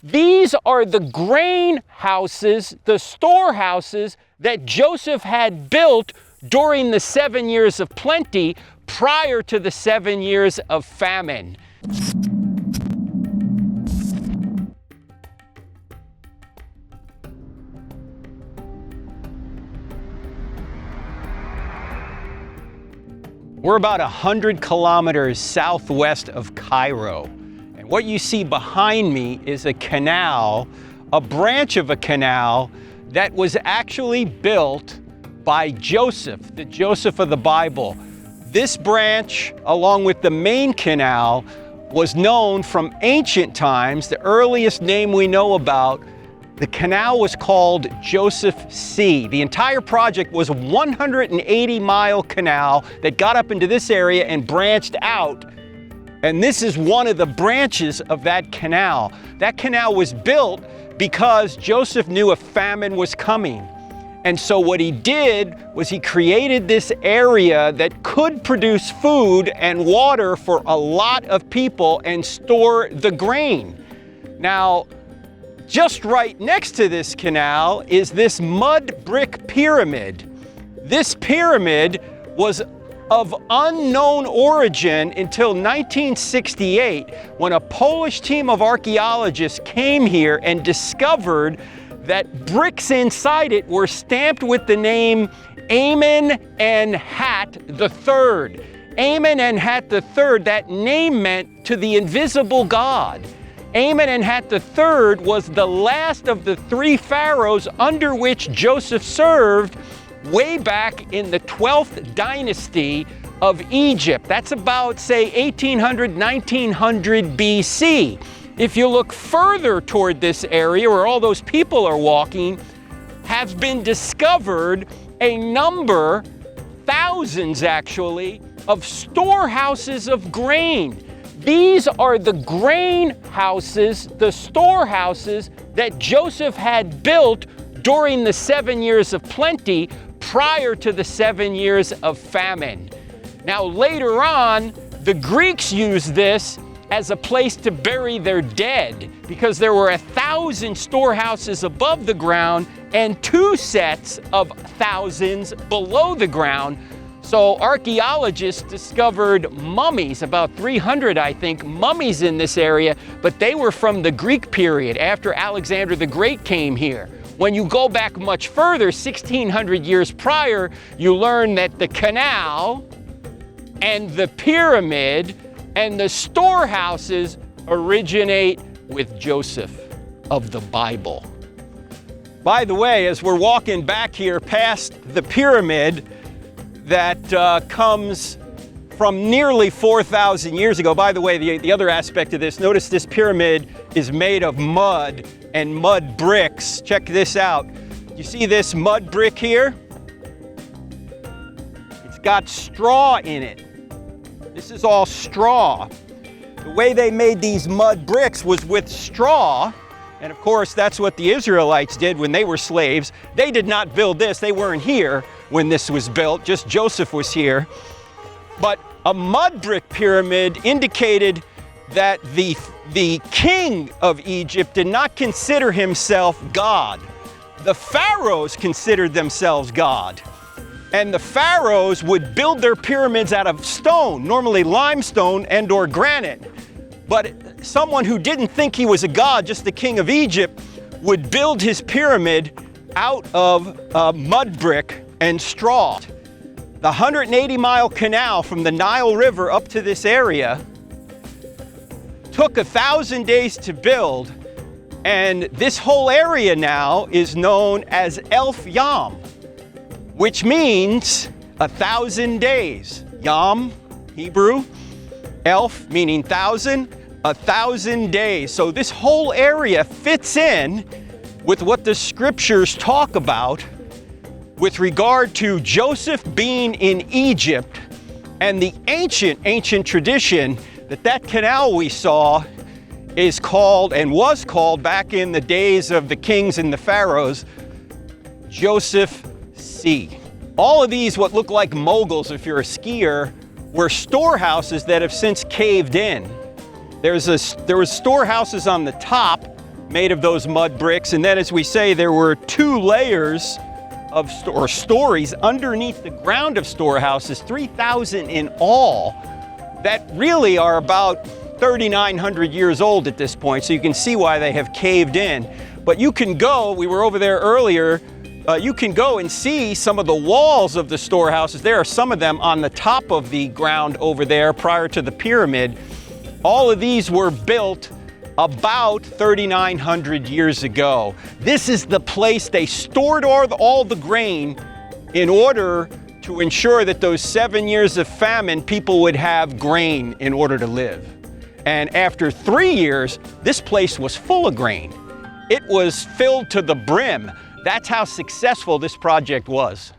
These are the grain houses, the storehouses that Joseph had built during the 7 years of plenty prior to the 7 years of famine. We're about 100 kilometers southwest of Cairo. And what you see behind me is a canal, a branch of a canal that was actually built by Joseph, the Joseph of the Bible. This branch, along with the main canal, was known from ancient times. The earliest name we know about, the canal was called Joseph C. The entire project was a 180-mile canal that got up into this area and branched out. And this is one of the branches of that canal. That canal was built because Joseph knew a famine was coming. And so what he did was he created this area that could produce food and water for a lot of people and store the grain. Now, just right next to this canal is this mud brick pyramid. This pyramid was of unknown origin until 1968, when a Polish team of archaeologists came here and discovered that bricks inside it were stamped with the name 𝗧𝗔𝗫𝗗𝗘𝗏 𝗧𝗔𝗫𝗃, that name meant to the invisible God. 𝗧𝗔𝗫𝗃 was the last of the 3 pharaohs under which Joseph served way back in the 12th dynasty of Egypt. That's about, say, 1800, 1900 BC. If you look further toward this area where all those people are walking, have been discovered a number, thousands actually, of storehouses of grain. These are the grain houses, the storehouses that Joseph had built during the 7 years of plenty prior to the 7 years of famine. Now later on, the Greeks used this as a place to bury their dead, because there were 1,000 storehouses above the ground and 2 sets of thousands below the ground. So archaeologists discovered mummies, about 300, I think, mummies in this area, but they were from the Greek period, after Alexander the Great came here. When you go back much further, 1,600 years prior, you learn that the canal and the pyramid and the storehouses originate with Joseph of the Bible. By the way, as we're walking back here past the pyramid that comes from nearly 4,000 years ago. By the way, the other aspect of this, notice this pyramid is made of mud and mud bricks. Check this out. You see this mud brick here? It's got straw in it. This is all straw. The way they made these mud bricks was with straw. And of course, that's what the Israelites did when they were slaves. They did not build this. They weren't here when this was built. Just Joseph was here. But a mud brick pyramid indicated that the king of Egypt did not consider himself God. The pharaohs considered themselves God. And the pharaohs would build their pyramids out of stone, normally limestone and or granite. But someone who didn't think he was a god, just the king of Egypt, would build his pyramid out of mud brick and straw. The 180-mile canal from the Nile River up to this area took 1,000 days to build, and this whole area now is known as Elf Yam, which means 1,000 days. Yam, Hebrew, Elf meaning 1,000, 1,000 days. So this whole area fits in with what the scriptures talk about with regard to Joseph being in Egypt and the ancient tradition that canal we saw is called, and was called back in the days of the kings and the pharaohs, Joseph C. All of these, what look like moguls if you're a skier, were storehouses that have since caved in. There was storehouses on the top made of those mud bricks. And then, as we say, there were 2 layers of stories underneath the ground of storehouses, 3,000 in all, that really are about 3,900 years old at this point. So you can see why they have caved in. But you can go, we were over there earlier, you can go and see some of the walls of the storehouses. There are some of them on the top of the ground over there prior to the pyramid. All of these were built about 3,900 years ago. This is the place they stored all the grain in order to ensure that those 7 years of famine, people would have grain in order to live. And after 3 years, this place was full of grain. It was filled to the brim. That's how successful this project was.